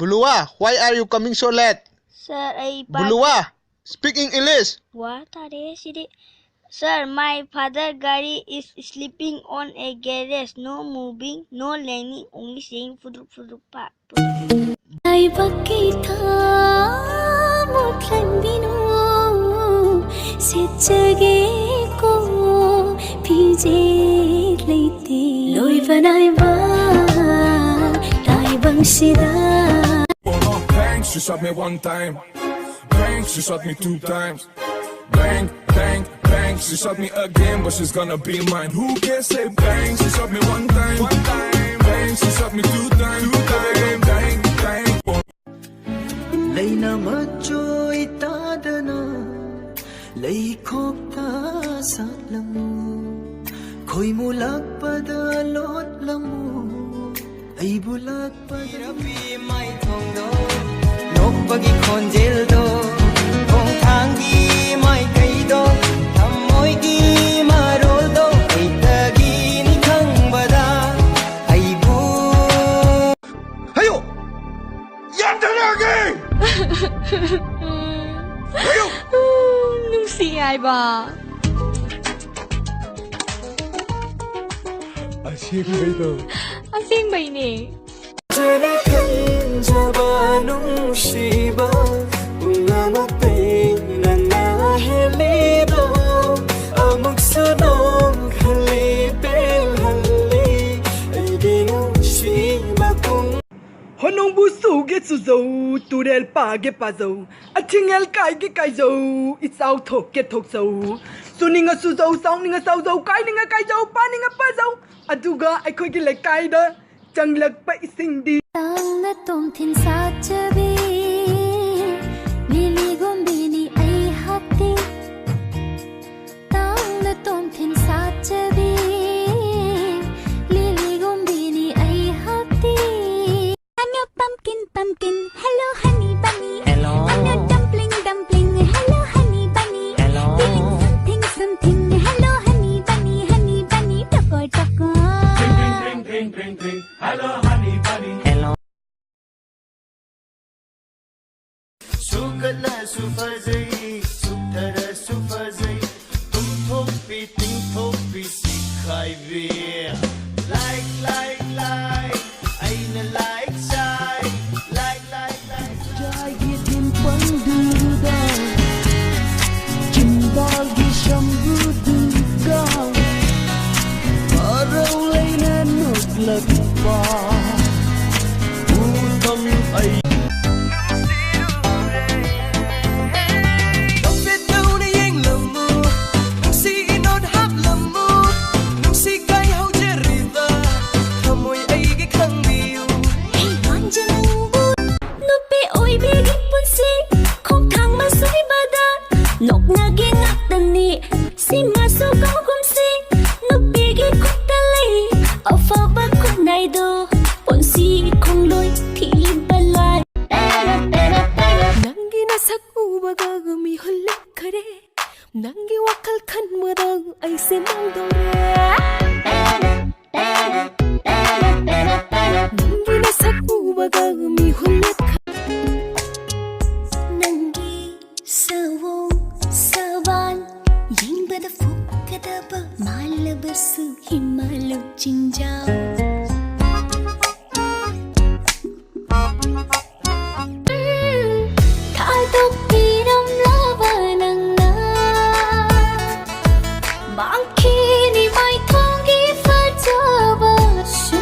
Bulua, why are you coming so late? Sir, Bulua, speak in English. What are they? Sir, my father Gary is sleeping on a garage. No moving, no leaning, only saying fuduk fuduk pa. Ay bakita mutlan binu sechage ko phije leite loi banai ba tai bang sida. Bang, she shot me one time. Bang, she shot me two times. Bang, bang, bang, she shot me again, but she's gonna be mine. Who can say bang? She shot me one time. Bang, she shot me two times. Bang, bang, bang. Leina machoy tadana, lay khokta satlamu, koi mulak pada lot lamu, ay bulak pada. Rabi mai thong do, nok bagi khonjel do, thong thang gi mai kai do, thammoi gi marol do, ai tagi ni khang bada, ai bu. Hayo, yan tanagi. Nungsi ay ba? Asing ba ini? Jana kan jaba nungsiba, bunga mating na nahilido, amok sunong halipil hali, ay di nungsiba kung. Honong busu ge su zo turel pa ge pa zo atingel kai ge kai zo itau thok ge thok zo suninga su zo sauninga sau zo kai ninga kai zo pa ninga pa zo aduga aikhoi ge le kai da changlak pa ising di Tang na tom thin sa chabi lili gombini ai hati Tang na tom thin sa chabi lili gombini ai hati I'm your pumpkin, pumpkin. Hello, honey bunny. Hello. I'm your dumpling, dumpling. Hello, honey bunny. Hello. Feeling something, something. Hello, honey bunny, honey bunny. Toko, toko. Hello. Sukatla sufazai, suktara sufazai, tum thopi, ting thopi, sikhai ve. Like, aina like sai, like. jai gi tin pang du da jimbal gi shambu du ga parau leina nuk lag pa udam ai. Hey, anjanangbu. Nupi oi bigi punsi. Kong thang masui bada. Nok nagi nakdani. Si maso kong kumsi. Nupi gi kutalay. Afa ba kunay do. Punsi kong loy tili balay. Nangi nasak ubaga gumi hulak kare. Nangi wakal kan madang ay se mangdore. Nangi nasak ubaga gumi hulak Nangi sawong sawan Yingbada fukadaba malabasu himalog jinjaw Kadok tiram labanang na Bangkini may tongi fajaba shu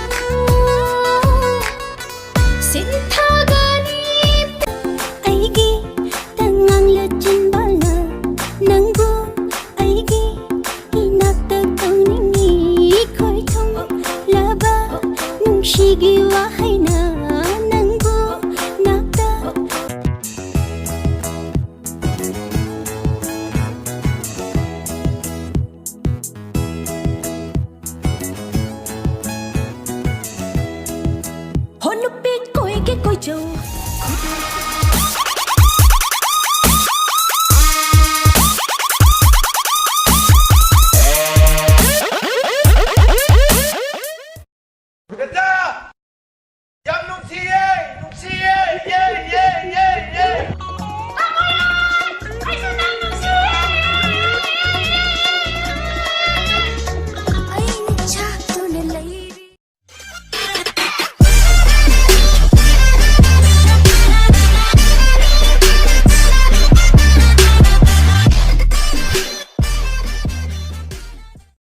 Sintagani Aigi tangang lachin bala Nangbu aigi inakta kang ningi Koi tong laba nung shigi wahay na Nangbu nakta Honupit koi ke koi chow